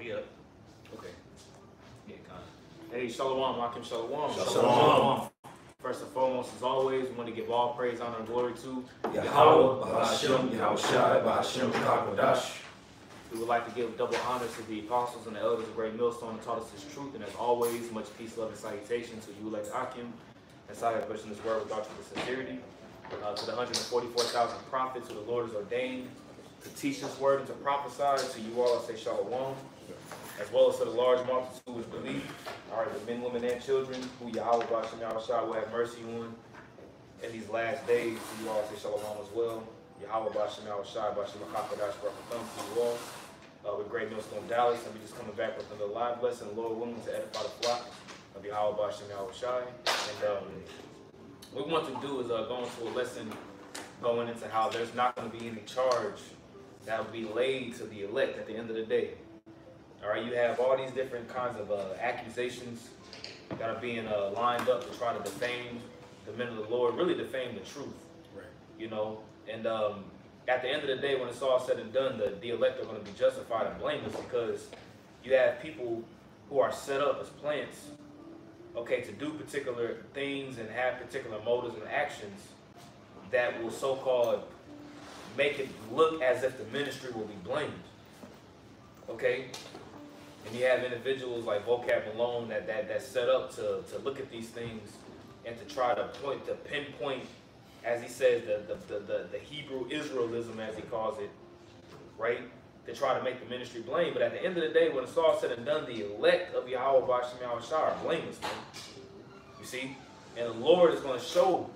we up. Okay. Yeah, kind of. Hey, Shalom, Akim Shalom. Shalom. First and foremost, as always, we want to give all praise, honor, and glory to Yahweh, Bahashem, Yahushai, Bahashem, Kakodash. We would like to give double honors to the apostles and the elders of Great Millstone who taught us this truth. And as always, much peace, love, and salutation to you, elect Akim, and Sahih pushing this word with truth and sincerity. To the 144,000 prophets who the Lord has ordained to teach this word and to prophesy. To you all, I say shalom. As well as to the large multitude who believe. All right, the men, women, and children who Yahweh Bashem Yahushua will have mercy on in these last days. To you all, I say shalom as well. Yahweh Bashem Yahushua, Bashem Kakodash, Baruch to you all. With Great Millstone Dallas, and we just coming back with another live lesson, the Lord willing, to edify the flock of Yahweh Bashem Yahushua. And what we want to do is go into a lesson going into how there's not going to be any charge that will be laid to the elect at the end of the day. All right, you have all these different kinds of accusations that are being lined up to try to defame the men of the Lord, really defame the truth. Right. You know, and at the end of the day, when it's all said and done, the elect are going to be justified and blameless because you have people who are set up as plants, okay, to do particular things and have particular motives and actions that will so-called make it look as if the ministry will be blamed, okay? And you have individuals like Vocab Malone that's set up to look at these things and to try to pinpoint, as he says, the Hebrew Israelism, as he calls it, right? To try to make the ministry blame. But at the end of the day, when it's all said and done, the elect of Yahweh Bashem Yahushua are blameless, man. You see? And the Lord is going to show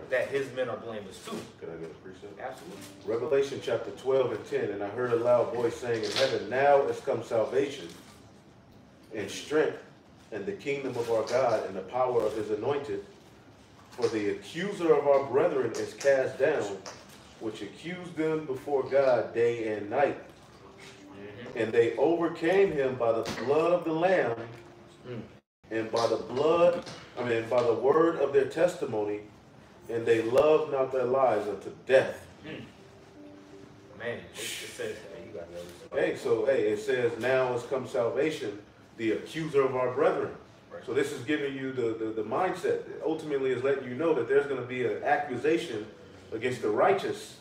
that his men are blameless too. Can I get a precept? Absolutely. Revelation chapter 12 and 10, and I heard a loud voice saying in heaven, now has come salvation and strength and the kingdom of our God and the power of his anointed. For the accuser of our brethren is cast down, which accused them before God day and night. And they overcame him by the blood of the Lamb and by the word of their testimony, and they loved not their lives unto death. Man, it says, you got it says, now has come salvation, the accuser of our brethren. Right. So this is giving you the mindset. Ultimately is letting you know that there's going to be an accusation against the righteous,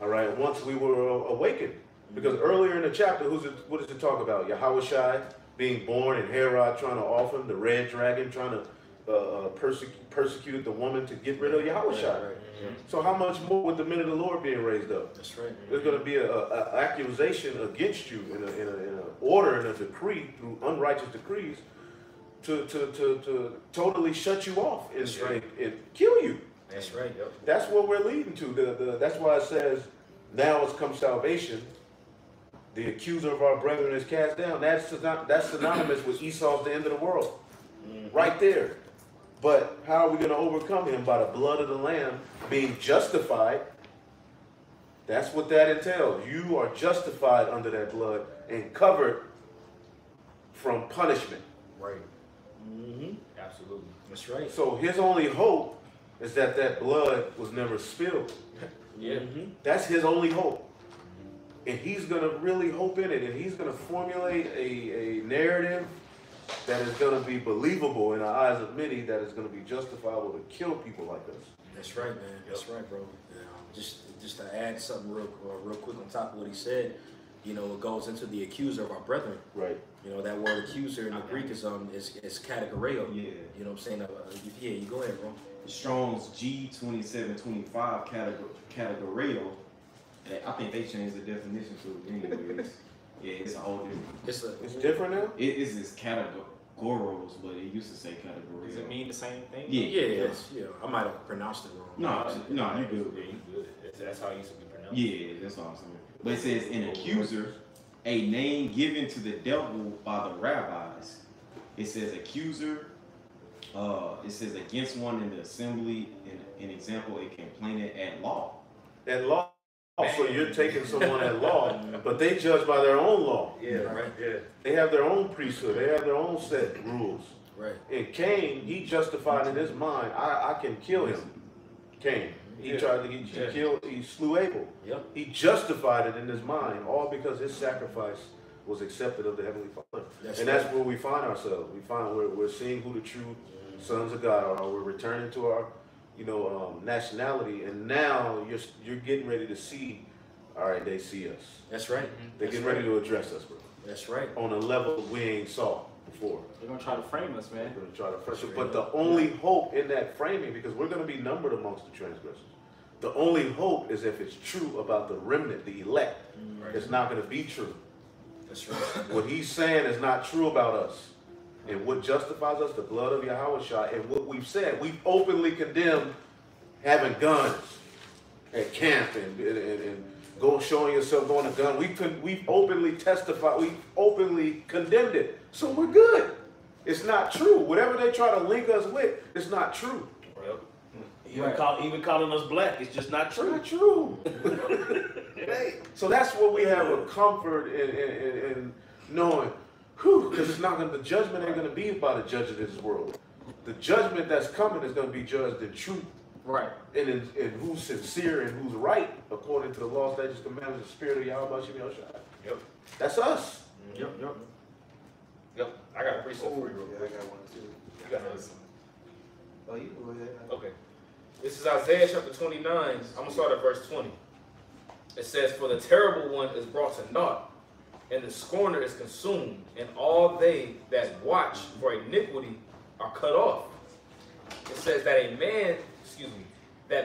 all right, once we were awakened. Because earlier in the chapter, what does it talk about? Yahushai being born and Herod trying to offer him, the red dragon trying to persecute the woman to get rid of Yahushua. Right. So how much more with the men of the Lord being raised up? That's right. There's going to be an accusation against you in an order and a decree through unrighteous decrees to totally shut you off and kill you. That's right. Yep. That's what we're leading to. That's why it says, now has come salvation. The accuser of our brethren is cast down. That's synonymous with Esau's the end of the world. Right there. But how are we going to overcome him? By the blood of the Lamb, being justified. That's what that entails. You are justified under that blood and covered from punishment. Right. Absolutely. That's right. So his only hope is that blood was never spilled. Yeah. That's his only hope. And he's going to really hope in it. And he's going to formulate a narrative that is going to be believable in the eyes of many, that is going to be justifiable to kill people like us. That's right, man. That's right, bro. Just to add something real quick on top of what he said, you know, it goes into the accuser of our brethren. Right. You know, that word accuser in the Greek is kategoreo. Yeah. You know what I'm saying? Yeah, you go ahead, bro. Strong's G2725 categoreo. I think they changed the definition to it anyways. Yeah, it's a whole different. It's different now? It is this categoros, but it used to say categoreo. Does it mean the same thing? Yeah. Yeah. I might have pronounced it wrong. No, you good. Yeah, you good. That's how it used to be pronounced. Yeah, that's what I'm saying. But it says an accuser, a name given to the devil by the rabbis. It says accuser. It says against one in the assembly. An example, it can plain it at law. At law. So you're taking someone at law, but they judge by their own law. Yeah, right. Yeah. They have their own priesthood. They have their own set rules. Right. And Cain, he justified in his mind, I can kill him. Cain. He tried to he killed, he slew Abel. Yep. He justified it in his mind, all because his sacrifice was accepted of the Heavenly Father. That's where we find ourselves. We find we're seeing who the true sons of God are. We're returning to our, nationality, and now you're getting ready to see. All right, they see us. That's right. They're getting ready to address us, bro. That's right. On a level we ain't saw before. They're gonna try to frame us, man. They're gonna try to frame us. But the only hope in that framing, because we're gonna be numbered amongst the transgressors. The only hope is if it's true about the remnant, the elect. It's not gonna be true. That's right. What he's saying is not true about us. And what justifies us, the blood of Yahushua, and what we've said, we've openly condemned having guns at camp and go showing yourself going to gun. We've openly testified, we've openly condemned it. So we're good. It's not true. Whatever they try to link us with, it's not true. Even calling us black, it's just not It's true. not true. So that's what we have a comfort in knowing, because it's not the judgment ain't gonna be about a judge of this world. The judgment that's coming is gonna be judged in truth. Right. And in who's sincere and who's right according to the law, statutes, commandments, the spirit of Yahweh Shem Yoshai. Yep. That's us. Yep. I got a precept for you real Yeah, I quick. got one too. You got another? Oh, you go ahead. Okay. This is Isaiah chapter 29. I'm going to start at verse 20. It says, "For the terrible one is brought to naught, and the scorner is consumed, and all they that watch for iniquity are cut off." It says that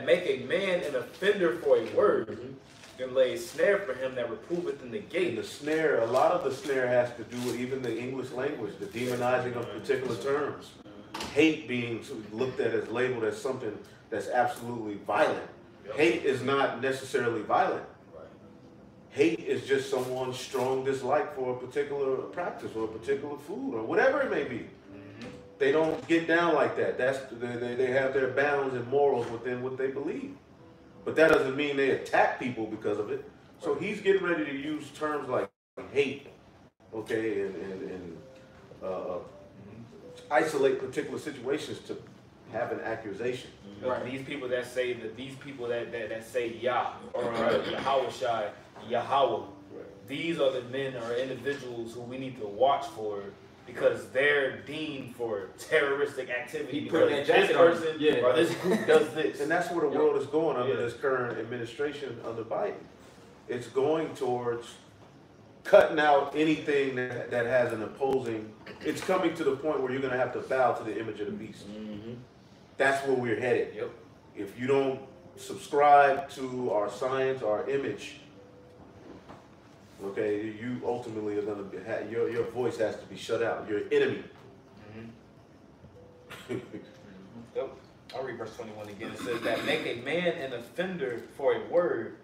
make a man an offender for a word, and lay a snare for him that reproveth in the And gate. the snare, a lot of the snare has to do with even the English language, the demonizing of particular terms. Hate being looked at as labeled as something that's absolutely violent. Hate is not necessarily violent. Hate is just someone's strong dislike for a particular practice or a particular food or whatever it may be. They don't get down like that. They have their bounds and morals within what they believe. But that doesn't mean they attack people because of it. So he's getting ready to use terms like hate, okay, and isolate particular situations to have an accusation. Right. These people that say that say Yah or Yahweh Shai, Yahweh. These are the men or individuals who we need to watch for, because they're deemed for terroristic activity. He put because that this jacket on. person Yeah. or this group does this. And that's where the world is going under Yeah. this current administration under Biden. It's going towards cutting out anything that has an opposing. It's coming to the point where you're going to have to bow to the image of the beast. That's where we're headed. Yep. If you don't subscribe to our science, our image, okay, you ultimately are going to your voice has to be shut out. You're an enemy. Yep. I'll read verse 21 again. It says that make a man an offender for a word,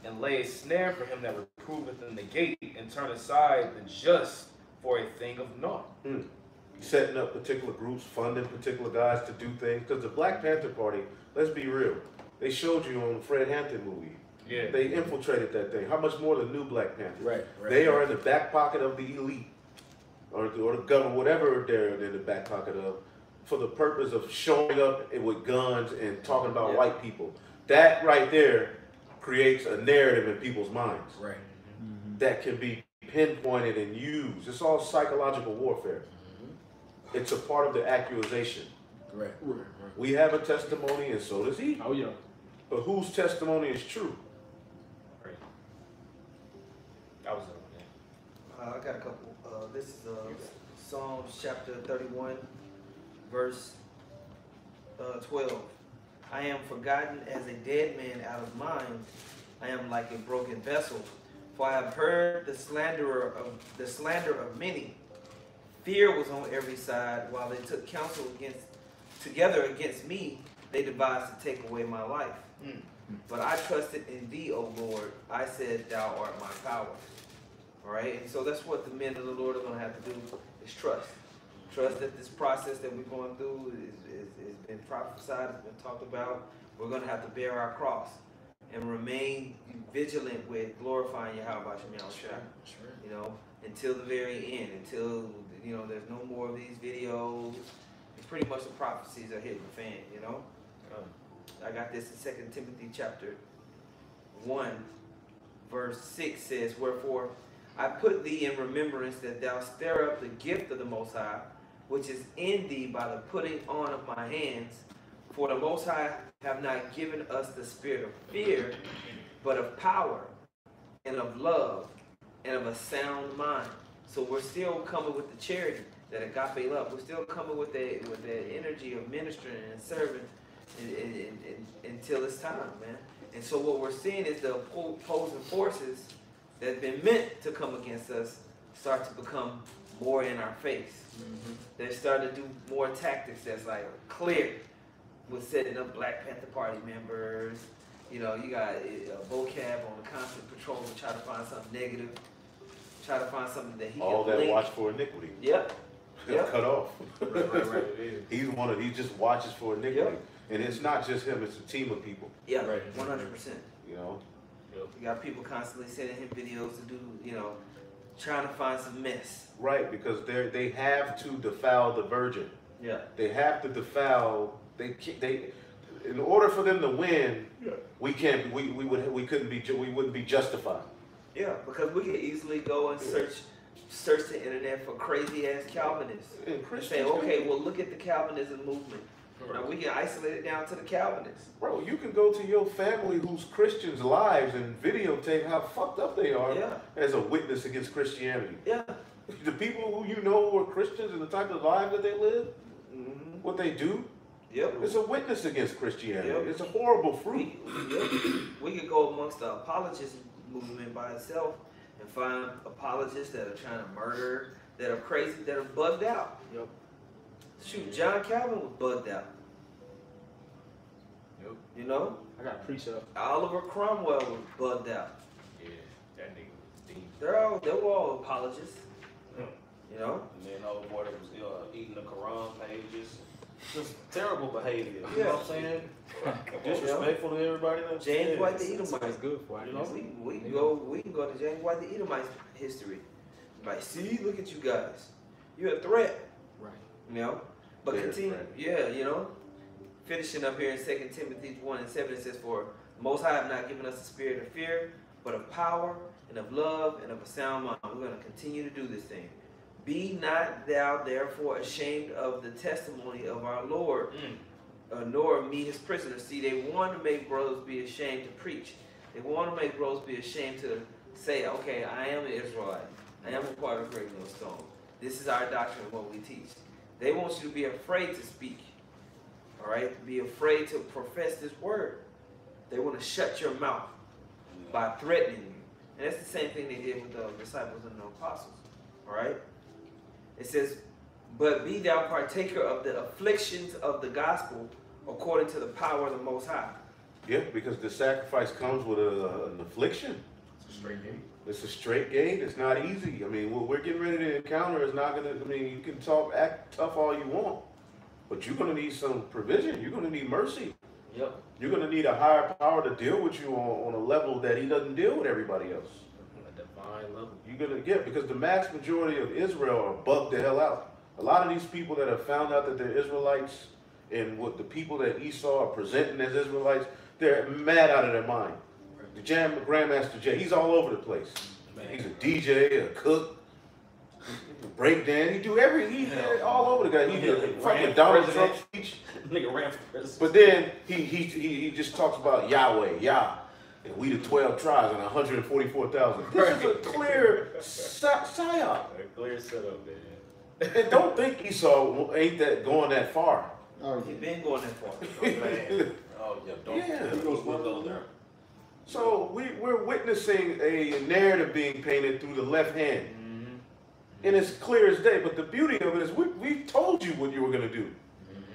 and lay a snare for him that reproveth in the gate, and turn aside the just for a thing of naught. Setting up particular groups, funding particular guys to do things. Because the Black Panther Party, let's be real, they showed you on the Fred Hampton movie. Yeah. They infiltrated that thing. How much more the new Black Panthers? Right. They are in the back pocket of the elite, or the government, whatever they're in the back pocket of, for the purpose of showing up with guns and talking about white people. That right there creates a narrative in people's minds. Right. That can be pinpointed and used. It's all psychological warfare. It's a part of the accusation. Right. We have a testimony, and so does he. Oh yeah. But whose testimony is true? Right. That was it. I got a couple. This is Psalms chapter 31, verse 12. I am forgotten as a dead man out of mind. I am like a broken vessel. For I have heard the slander of many. Fear was on every side, while they took counsel together against me. They devised to take away my life. But I trusted in thee, O Lord. I said, thou art my power. All right, and so that's what the men of the Lord are going to have to do, is trust. Trust that this process that we're going through is been prophesied, has been talked about. We're going to have to bear our cross and remain vigilant with glorifying Yahweh Shem Shai. You know, until the very end, until, you know, there's no more of these videos. It's pretty much the prophecies are hitting the fan, you know. I got this in 2 Timothy chapter 1, verse 6 says, "Wherefore I put thee in remembrance that thou stir up the gift of the Most High, which is in thee by the putting on of my hands. For the Most High have not given us the spirit of fear, but of power and of love and of a sound mind." So we're still coming with the charity, that agape love. We're still coming with the energy of ministering and serving until it's time, man. And so what we're seeing is the opposing forces that have been meant to come against us start to become more in our face. They're starting to do more tactics that's like clear with setting up Black Panther Party members. You know, you got vocab on the constant patrol to try to find something negative, try to find something that he All can that link. watch for iniquity. Yep. Yep. Cut off. Right. He just watches for iniquity. Yep. And it's not just him, it's a team of people, Yeah, Right. 100%. you know? You got people constantly sending him videos to do, you know, trying to find some mess. Right, because they have to defile the virgin. Yeah. They have to defile, in order for them to win, we wouldn't be justified. Yeah, because we can easily go and search the internet for crazy ass Calvinists. And And Christians, say, okay, well look at the Calvinism movement. Now we can isolate it down to the Calvinists. bro, you can go to your family who's Christians' lives and videotape how fucked up they are Yeah. as a witness against Christianity. Yeah. The people who you know who are Christians and the type of life that they live, Mm-hmm. what they do, Yep. it's a witness against Christianity. Yep. It's a horrible fruit. We could go amongst the apologist movement by itself and find apologists that are trying to murder, that are crazy, that are bugged out. Yep. Shoot, John Calvin was bugged out. Yep. You know? I got a precept. Oliver Cromwell was bugged out. Yeah, that nigga was deep. They were all apologists. You know? And then old boy that was eating the Quran pages. Just terrible behavior. You Yeah. know what I'm saying? Disrespectful to everybody. That James White the That's Edomite. good for You know, we can go to James White the Edomite's history. Like, see, look at you guys. You're a threat. Right. You know? But They're a continue, threat. yeah, you know. Finishing up here in 2 Timothy 1:7, it says, "For the Most High have not given us a spirit of fear, but of power and of love and of a sound mind." We're going to continue to do this thing. "Be not thou therefore ashamed of the testimony of our Lord, nor of me his prisoner." See, they want to make brothers be ashamed to preach. They want to make brothers be ashamed to say, okay, I am an Israelite. I am a part of Great Millstone. This is our doctrine and what we teach. They want you to be afraid to speak. All right? Be afraid to profess this word. They want to shut your mouth by threatening you. And that's the same thing they did with the disciples and the apostles. All right? It says, "But be thou partaker of the afflictions of the gospel according to the power of the Most High." Yeah, because the sacrifice comes with an affliction. It's a straight game. It's a straight gate. It's not easy. I mean, what we're getting ready to encounter is not going to, I mean, you can act tough all you want, but you're going to need some provision. You're going to need mercy. Yep. You're going to need a higher power to deal with you on a level that he doesn't deal with everybody else. A divine level. You're going to get, because the mass majority of Israel are bugged the hell out. A lot of these people that have found out that they're Israelites and what the people that Esau are presenting as Israelites, they're mad out of their mind. The Grandmaster Jay, he's all over the place. He's a DJ, a cook, a breakdance. He's all over the guy. He did a fucking Donald Trump speech. Nigga ran for president. But then he just talks about Yahweh, Yah, and we the 12 tribes and 144,000. This is a clear psyop. A clear setup, man. And don't think Esau ain't going that far. He's been going that far. Oh yeah, don't. Yeah. We'll go there. So we're witnessing a narrative being painted through the left hand. And it's clear as day. But the beauty of it is we told you what you were going to do.